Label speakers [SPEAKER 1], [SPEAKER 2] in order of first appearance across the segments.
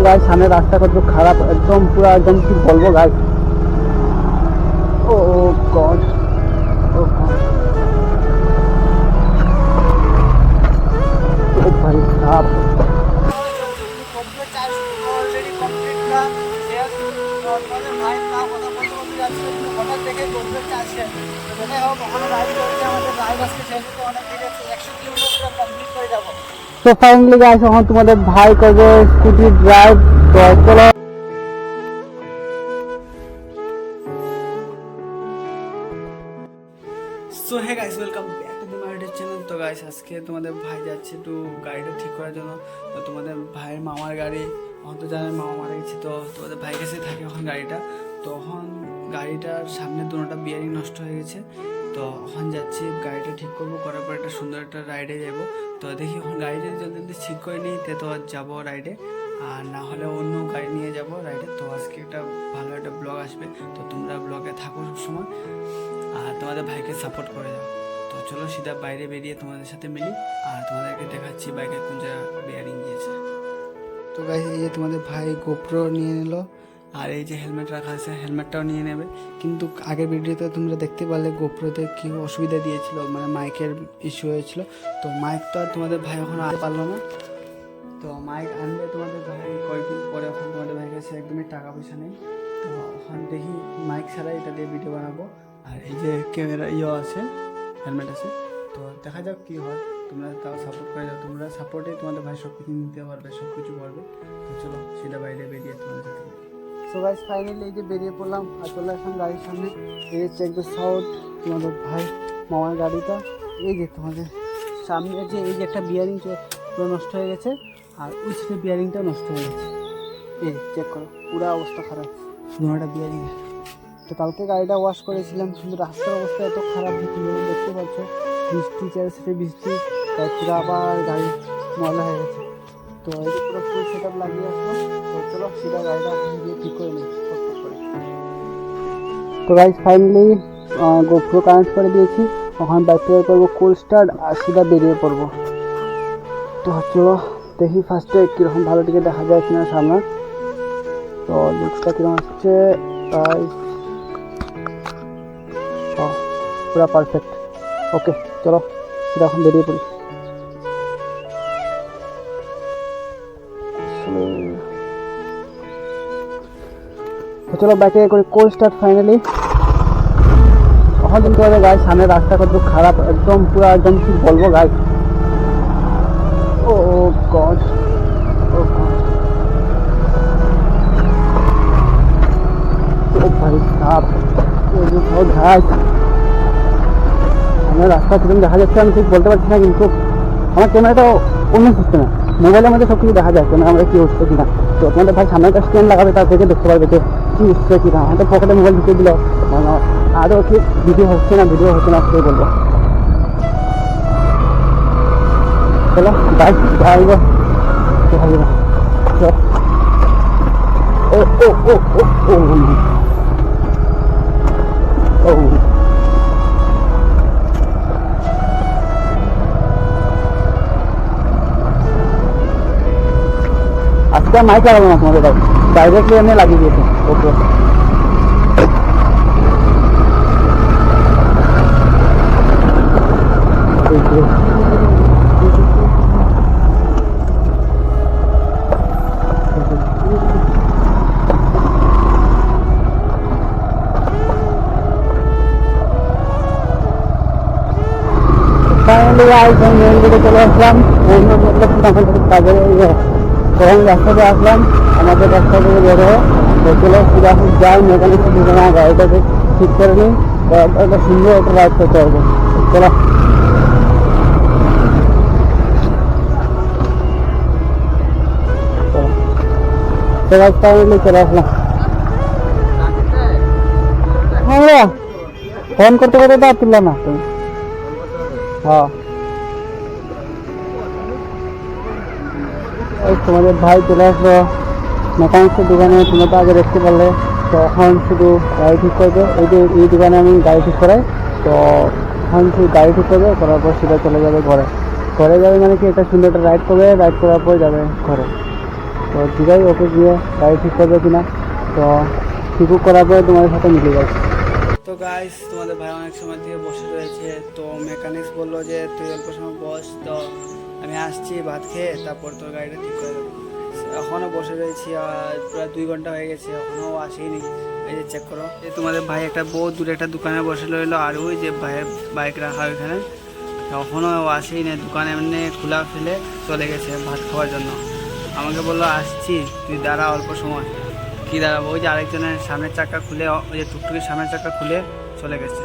[SPEAKER 1] Guys সামনে রাস্তা কত খারাপ, একদম পুরো একদম কি বলবো গাইস। ও গড, ও গড, ও ভাই সাহেব। তো ফাইনালি গাইস এখন তোমাদের ভাই করবে স্কুটি ড্রাইভ। তো চলো
[SPEAKER 2] so hey guys, welcome back to my YouTube channel. তো গাইস আজকে তোমাদের ভাই যাচ্ছে একটু গাড়িটা ঠিক করার জন্য। তো তোমাদের ভাইয়ের মামার গাড়ি, এখন তো জানেন মামা মারা গেছে, তো তোমাদের ভাই কাছে থাকে এখন গাড়িটা। তো এখন গাড়িটার সামনে দুটোটা বিয়ারিং নষ্ট হয়ে গেছে। তো এখন যাচ্ছি গাড়িটা ঠিক করবো, করার পর একটা সুন্দর একটা রাইডে যাবো। তো দেখি এখন গাড়িটা জলদি জলদি ঠিক করে নিই, তো যাবো রাইডে, আর না হলে অন্য গাড়ি নিয়ে যাব রাইডে। তো আজকে একটা ভালো একটা ব্লগ আসবে, তো তোমরা ব্লগে থাকো সবসময় আর তোমাদের ভাইকে সাপোর্ট করে যাও। তো চলো সিধা বাইরে বেরিয়ে তোমাদের সাথে মিলি আর তোমাদেরকে দেখাচ্ছি বাইকের কোন জায়গা বেয়ারিং গিয়েছে। তো গাইস এই যে তোমাদের ভাই গোপ্রো নিয়ে নিল, আর এই যে হেলমেট রাখা আছে হেলমেটটাও নিয়ে নেবে। কিন্তু আগের ভিডিওতে তোমরা দেখতে পারলে গোপ্রোতে কী অসুবিধা দিয়েছিল, মানে মাইকের ইস্যু হয়েছিল। তো মাইক তো আর তোমাদের ভাই এখন আনতে পারলো না। তো মাইক আনবে তোমাদের ভাই কয়েকদিন পরে, এখন তোমাদের ভাইয়ের কাছে একদমই টাকা পয়সা নেই। তো এখন দেখি মাইক ছাড়া এটা দিয়ে ভিডিও বানাবো। আর এই যে ক্যামেরা আছে, হেলমেট আছে, তো দেখা যাক কী হয়। তোমরা তাও সাপোর্ট করে যাও, তোমরা সাপোর্টে তোমাদের ভাই সব কিছু নিতে পারবে, সব কিছু করবে। তো চলো সেটা বাইরে বেরিয়ে তোমাদের সাথে।
[SPEAKER 1] সো গাইস ফাইনালি এই যে বেরিয়ে পড়লাম আর চলে আসলাম গাড়ির সামনে। এই যে চেক দ্য সাউথ, তোমাদের ভাই মামার গাড়িটা। এই যে তোমাদের সামনে যে এই যে একটা বিয়ারিং পুরো নষ্ট হয়ে গেছে, আর ওই সাইডে বিয়ারিংটাও নষ্ট হয়ে গেছে। এই চেক করো, পুরো অবস্থা খারাপ দুটা বিয়ারিং। তো কালকে গাড়িটা ওয়াশ করেছিলাম, কিন্তু রাস্তার অবস্থা এত খারাপ যে তুমি দেখতে পাচ্ছ, বৃষ্টি চারিদিকে বৃষ্টি, তাই পুরো আবার গাড়ি ময়লা হয়ে গেছে। তো এই যে পুরো ফুল সেট আপ লাগিয়ে আসবো। তো চলো সেটা গাড়িটা গিয়ে ঠিক করে নিই করে। তো গাইস ফাইনালি গোপ্রো কানেক্ট করে দিয়েছি, ওখানে বাইক থেকে করবো কোল্ড স্টার্ট আর সেটা বেরিয়ে পড়বো। তো চলো দেখি ফার্স্টে কীরকম ভালো দিকে দেখা যায় কিনা সামনে। তো লুকসটা কীরকম আসছে, তাই পুরো পারফেক্ট। ওকে চলো সেটা এখন বেরিয়ে পড়ি। তো চলো বাইকে করে কোল্ড স্টার্ট ফাইনালি। এখন কিন্তু গাইস সামনে রাস্তা কত খারাপ, একদম পুরো একদম কি বলবো গাইস। ও গড, ও গড, ও ভাই সাহেব, গাইস আমার রাস্তা কিরকম দেখা যাচ্ছে আমি ঠিক বলতে পারছি না, কিন্তু আমার ক্যামেরাটাও অন্য হচ্ছে না। মোবাইলের মধ্যে সব কিছু দেখা যায়, ক্যামেরা আমাদের কী হচ্ছে কিনা। তো তোমাদের ভাই সামনে একটা স্ক্রিন লাগাবে, তার থেকে দেখতে পারবে যে কী হচ্ছে কিনা। হয়তো পকেটে মোবাইল ঢুকে দিল, আরও কি ভিডিও হচ্ছে না সেই বলবো। চলো বাইক যাইব, ও ও ও ও ও ও আজকে মাইক লাগাবো না তোমাদের, ডাইরেক্টলি এমনি লাগিয়ে দিয়েছে। ওকে মেন রোডে চলে আসলাম, কাজের তখন রাস্তাতে আসলাম, আমাদের রাস্তা থেকে বেরো। তো চলো পুরো যাই মেকানিকের দোকানে গাড়িটাকে ঠিক করে নিই, একটা সুন্দর একটা রাইড করতে পারবো। চলো ফাইনালি চলে আসলাম। হ্যাঁ ফোন করতে করতে তো আর তুললাম না তুমি। হ্যাঁ ওই তোমাদের ভাই চলে আসলো মেকানিক্সের দোকানে, তোমরা তো আগে দেখতে পারলে। তো এখন শুধু গাড়ি ঠিক করবে, এই যে এই দোকানে আমি গাড়ি ঠিক করাই। তো এখন শুধু গাড়ি ঠিক করবে, করার পর সেটা চলে যাবে ঘরে। ঘরে যাবে মানে কি একটা সুন্দর একটা রাইড করবে, রাইড করার পর যাবে ঘরে। তো দিদাই ওকে গিয়ে গাড়ি ঠিক করবে কিনা, তো ঠিকও করার পরে তোমাদের সাথে মিলে যাবে।
[SPEAKER 2] তো গাইস তোমাদের ভাই অনেক সময় থেকে বসে রয়েছে, তো মেকানিক্স বললো যে তুই অল্প সময় বস, তো আমি আসছি ভাত খেয়ে, তারপর তোর গাড়িটা ঠিক করে দেবো। এখনও বসে রয়েছি, আর প্রায় 2 ঘন্টা হয়ে গেছে, এখনও আসেনি। এই যে চেক করো, এই তোমাদের ভাই একটা বহু দূরে একটা দোকানে বসে রইলো, আর ওই যে ভাইয়ের বাইক রাখা ওইখানে, এখনও আসেই না। দোকানে এমনি খোলা ফেলে চলে গেছে ভাত খাওয়ার জন্য। আমাকে বললো আসছি, তুই দাঁড়া অল্প সময়। কী দাঁড়াবো, ওই যে আরেকজনের সামনের চাকা খুলে, ওই যে টুকটুকির সামনের চাকা খুলে চলে গেছে।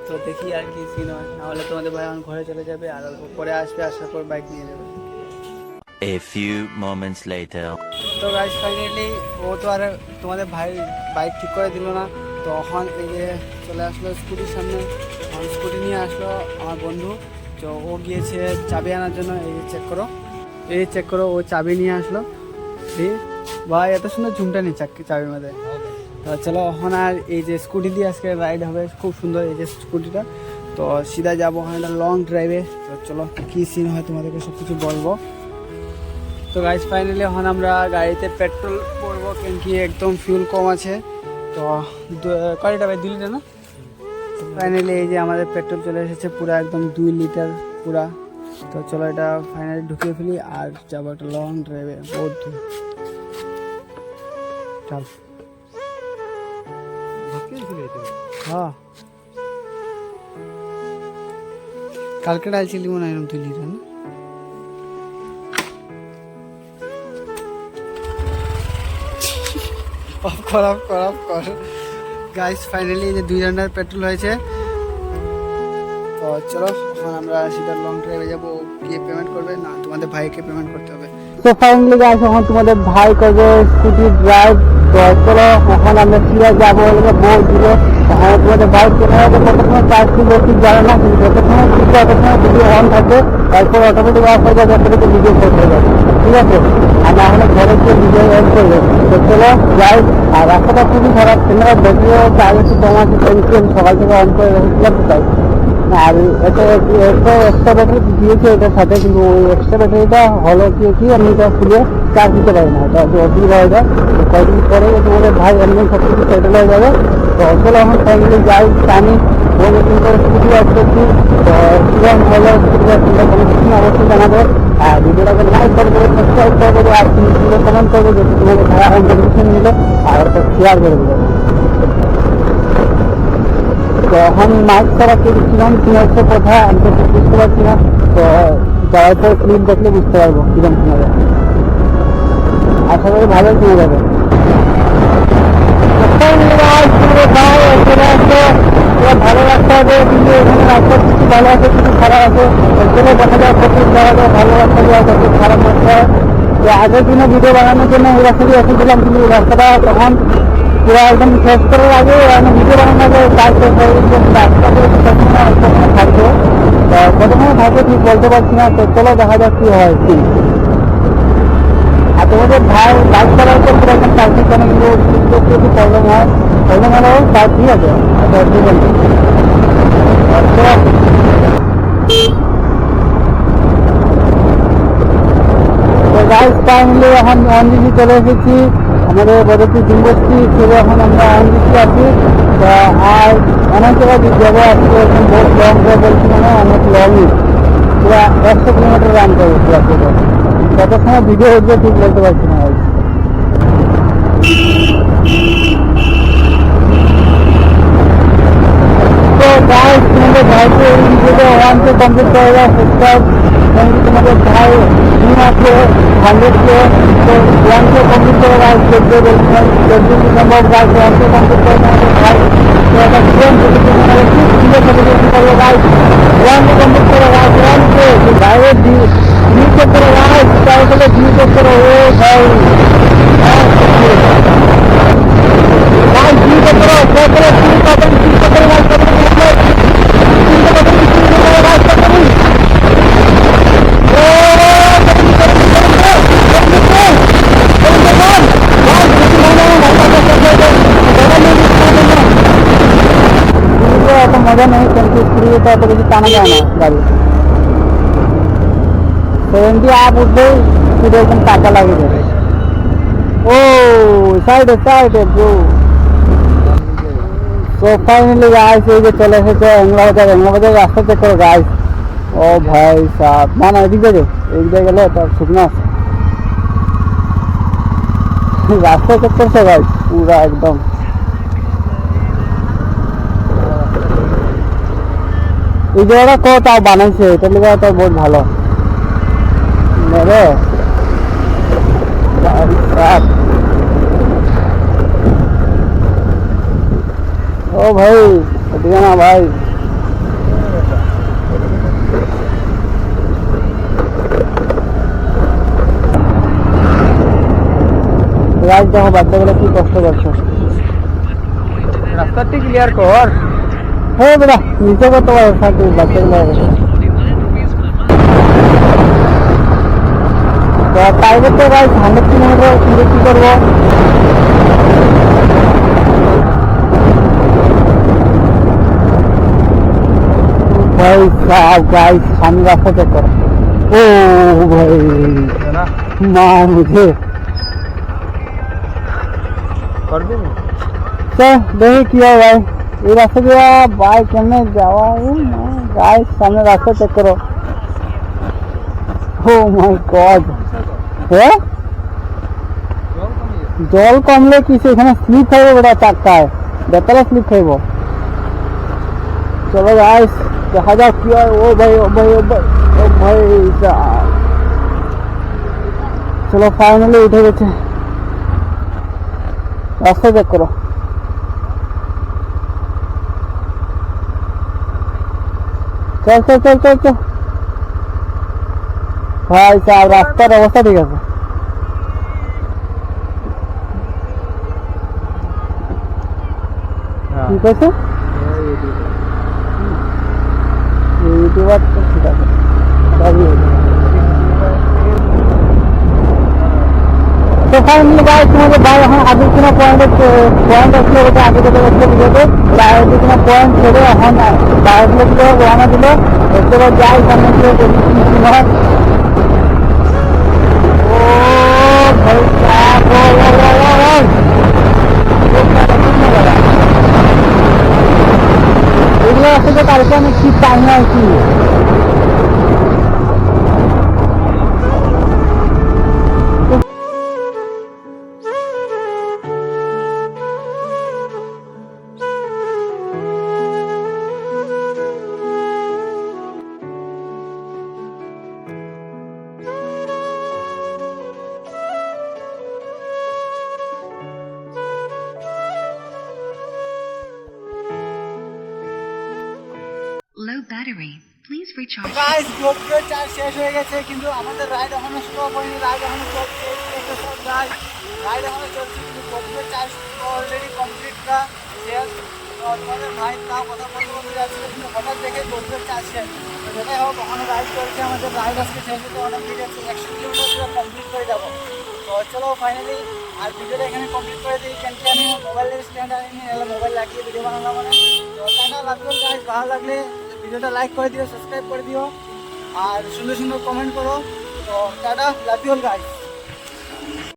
[SPEAKER 2] তো দেখি আর কি সিন হয়, নাহলে তোমাদের ভাই আমার ঘরে চলে যাবে, আর অল্প পরে আসবে, আসার পর বাইক নিয়ে যাবে।
[SPEAKER 3] A few moments later.
[SPEAKER 2] তো গাইস ফাইনালি ও তো আর তোমাদের ভাই বাইক ঠিক করে দিল না, তো তখন এই যে চলে আসলো স্কুটির সামনে, স্কুটি নিয়ে আসলো আমার বন্ধু। তো ও গিয়েছে চাবি আনার জন্য, এই চেক করো, এই চেক করো, ও চাবি নিয়ে আসলো। ভাই এত সুন্দর ঝুমটা নেই চাবির মধ্যে। তো চলো এখন আর এই যে স্কুটি দিয়ে আজকে রাইড হবে, খুব সুন্দর এই যে স্কুটিটা। তো সিধা যাবো ওখানে লং ড্রাইভে। তো চলো কী সিন হয় তোমাদেরকে সব কিছু বলবো। তো গাইজ ফাইনালি এখন আমরা গাড়িতে পেট্রোল পরবো, কেন কি একদম ফিউল কম আছে। তো কয়টা ভাই, 2 লিটার না? ফাইনালি এই যে আমাদের পেট্রোল চলে এসেছে পুরা একদম 2 লিটার পুরা। তো চলো এটা ফাইনালি ঢুকিয়ে ফেলি আর যাবো একটা লং ড্রাইভে, বহুত দূর। চল হ্যাঁ, কালকে ডালছিলি মনে হয় এরকম 2 লিটার না? অফ কর গাইস ফাইনালি যে 2 লিটার পেট্রোল হয়েছে। তো চলো এখন আমরা সিধা লং ড্রাইভে যাবো। কে পেমেন্ট করবে না, তোমাদের ভাইকে পেমেন্ট করতে হবে।
[SPEAKER 1] তো ফাইনালি গাইস এখন তোমাদের ভাই করবে স্কুটি ড্রাইভ। তো চলো এখন আমরা সিধা যাবো বহু দূরে। এখন তোমাদের ভাই চলে যাবে, কতক্ষণ চার্জ ছিল ঠিক জানে না, কিন্তু যতক্ষণ ভিডিও অন থাকবে তারপর অটোমেটিক অফ হয়ে যাবে, অটোমেটিক ভিডিও শেষ হয়ে যাবে, ঠিক আছে? আমরা এখন ঘরে গিয়ে ভিডিও অন করবো। তো চলো যাই। আর রাস্তাটা খুবই খারাপ, তোমরা দেখলেও চার্জ একটু কম আছে, সকাল থেকে অন করে রেখেছিলাম তো তাই। আর এটা এক্সট্রা ব্যাটারি দিয়েছে এটার সাথে, কিন্তু ওই এক্সট্রা ব্যাটারিটা হলো কি আমি এটা খুলে চার্জ দিতে পারি না, এটা অসুবিধা হয়ে যায়। কয়েকদিন পরে তোমাদের ভাই এমনি সব কিছু সেটেল হয়ে যাবে। তো আসলে আমার ফ্যামিলি যাই জানি নতুন করে স্কুটি রাইড করছি। তো কিরকম হলো স্কুটি রাইড কোনো কিছু অবশ্যই জানাবে। আর ভিডিওটাকে লাইক করবে, সাবস্ক্রাইব করবে, আর তুমি কমেন্ট করবে যদি তোমাদের ভাড়া ইনফরমেশন নিলে, আর ওটা শেয়ার করে দেবে। তো এখন মাইক ছাড়া কে দিচ্ছিলাম, তুমি হচ্ছে কোথায় আমি তো বুঝতে পারছি না। তো যাওয়ার পর ক্লিপ দেখলে বুঝতে পারবো কিরকম শোনা যাবে, আশা করি ভালোই শোনা যাবে। ভালো রাস্তা হবে, কিন্তু এখানে রাস্তা কিছু ভালো আছে কিছু খারাপ আছে। এখানে দেখা যায় প্রচুর জায়গা যায় ভালো রাস্তা যায়, প্রচুর খারাপ রাস্তা হয়। তো আগের দিনে ভিডিও বানানোর জন্য এই রাস্তা দিয়ে এসেছিলাম, কিন্তু এই রাস্তাটা তখন পুরো একদম শেষ করার আগে আমি ভিডিও বানানোর আগে কাজ রাস্তা থাকবে, কতক্ষণ থাকবে ঠিক বলতে পারছি না। তো চলো দেখা যাক কি হয় কি। আর তোমাদের ভাই বাইক চালার পর পুরো একদম চার্জিং কেন, কিন্তু একটু প্রবলেম হয়, প্রবলেম হলেও চার্জ ঠিক আছে, অসুবিধা নেই। তো গাইস ফাইনালি এখন অনজিপি চলে এসেছি, আমাদের বদরপুর ইউনিভার্সিটি থেকে এখন আমরা অনজিপি আছি। আর অনেক জায়গায় যাবো আজকে, এখন বহুত লং ড্রাইভ বলছি, মানে অনেক লংই, পুরো 100 কিলোমিটার রান করবো পুরো। কত সময় ভিডিও উঠবে ঠিক বলতে পারছি না ভাই। তো গাইস তোমাদের ভাইকে এই ভিডিওতে 1K কমপ্লিট করে দেওয়া সাবস্ক্রাইব, তোমাদের ভাই টিম আছে 100K। তো 1K কমপ্লিট করে গাইস দেখতে বলছিলাম, যদি সম্ভব গাইস 1K কমপ্লিট করে আমাদের ভাই তো একটা গেম যদি তোমাদের খুব সুন্দর সেলিব্রেশন করবো গাইস। 1K কমপ্লিট করে গাইস, 1K বাইরের ভিউ চেক করে গাইস, তারপরে ভিউ চেক করে ও ভাই গাইস ভিউ চেক করো, চেক করে ভিউ পাবেন, ভিউ চেক করে গাইস পাবেন, এত মজা নেই, কিন্তু স্ত্রীতে এত বেশি টানা যায় না গাড়ি। 70 আপ উঠলেই স্পিডে একদম টাকা লাগে যাবে। ও সাইডে সাইডে ব্রো। তো ফাইনালি গাইস এই যে চলে এসেছে এংলাবাজার রাস্তা চেক করো গাইস। ও ভাই সাহেব, না না এদিকে গেলে তার শুকনো আছে। রাস্তা চেক করছে গাইস পুরা একদম। এই জায়গাটা কত তাও বানাইছে, এটা লেগে তো বহুত ভালো রে। ও ভাই এদিকে না ভাই, রাইট দেখো বাচ্চাগুলো কি কষ্ট করছে।
[SPEAKER 2] রাস্তাটি ক্লিয়ার কর।
[SPEAKER 1] হ্যাঁ বেটা নিচে কত বাচ্চাগুলো প্রাইভেট তো গাইস 100 কিলোমিটার কিন্তু কি করবো। ভাই সাহেব গাইস সামনে রাস্তা চেক করো। ও ভাই মা মুঝে দেখি কি হয় ভাই, এই রাস্তা দিয়ে বাইক কেমনে যাওয়া। গাইস সামনে রাস্তা চেক করো। ও মাই গড, হ্যাঁ জল কমলে কিছু এখানে স্লিপ খাইব বেটা, চারটায় বেতালে স্লিপ খাইব। চলো গাইস দেখা যাক কি হয়। ও ভাই ও ভাই ও ভাই ও ভাই, চলো ফাইনালি উঠে গেছে। রাস্তা চেক করো। চল চল চল চল চল ভাই সাহেব, রাস্তার অবস্থা ঠিক আছে। ঠিক আছে ইউটিউবার তো ঠিক আছে। তো ফাইনালি গাইস তোমাদের ভাই এখন আগের কোনো পয়েন্ট আসলে ওটা আগে থেকে দেখতে ভিডিওতে আগের কোনো পয়েন্ট ছেড়ে এখন বাইরে দিল রওনা দিল। এরপরে যাই সামনে ও ভাই এগুলো আসলে কালকে আমি কি টাইম আছি।
[SPEAKER 4] Low battery. Please recharge.
[SPEAKER 1] Guys GoPro charge শেষ হয়ে গেছে, কিন্তু আমাদের রাইড এখনো শুরু হয়নি। রাইড এখনো চলছে, রাইড এখনো চলছে, কিন্তু গোপ্রো চার্জ অলরেডি কমপ্লিট করা শেষ। তোমাদের ভাই তাও কথা বলতে যাচ্ছিল, কিন্তু হঠাৎ দেখে গোপ্রো চার্জ শেষ। যেটাই হোক এখনো রাইড চলছে, আমাদের রাইড আজকে শেষ হতে অনেক ভিড় আছে, 100 কিলোমিটার কমপ্লিট করে যাবো। তো চলো ফাইনালি আর ভিডিওটা এখানে কমপ্লিট করে দিই। কেন কি আমি মোবাইলের স্ট্যান্ড আনিনি, নাহলে মোবাইল লাগিয়ে ভিডিও বানালাম মানে। তো টাটা, লাভ ইউ গাইস। ভালো লাগলে ভিডিওটা লাইক করে দিও, সাবস্ক্রাইব করে দিও আর সুন্দর সুন্দর কমেন্ট করো। তো টাটা, লাভ ইউ গাইস।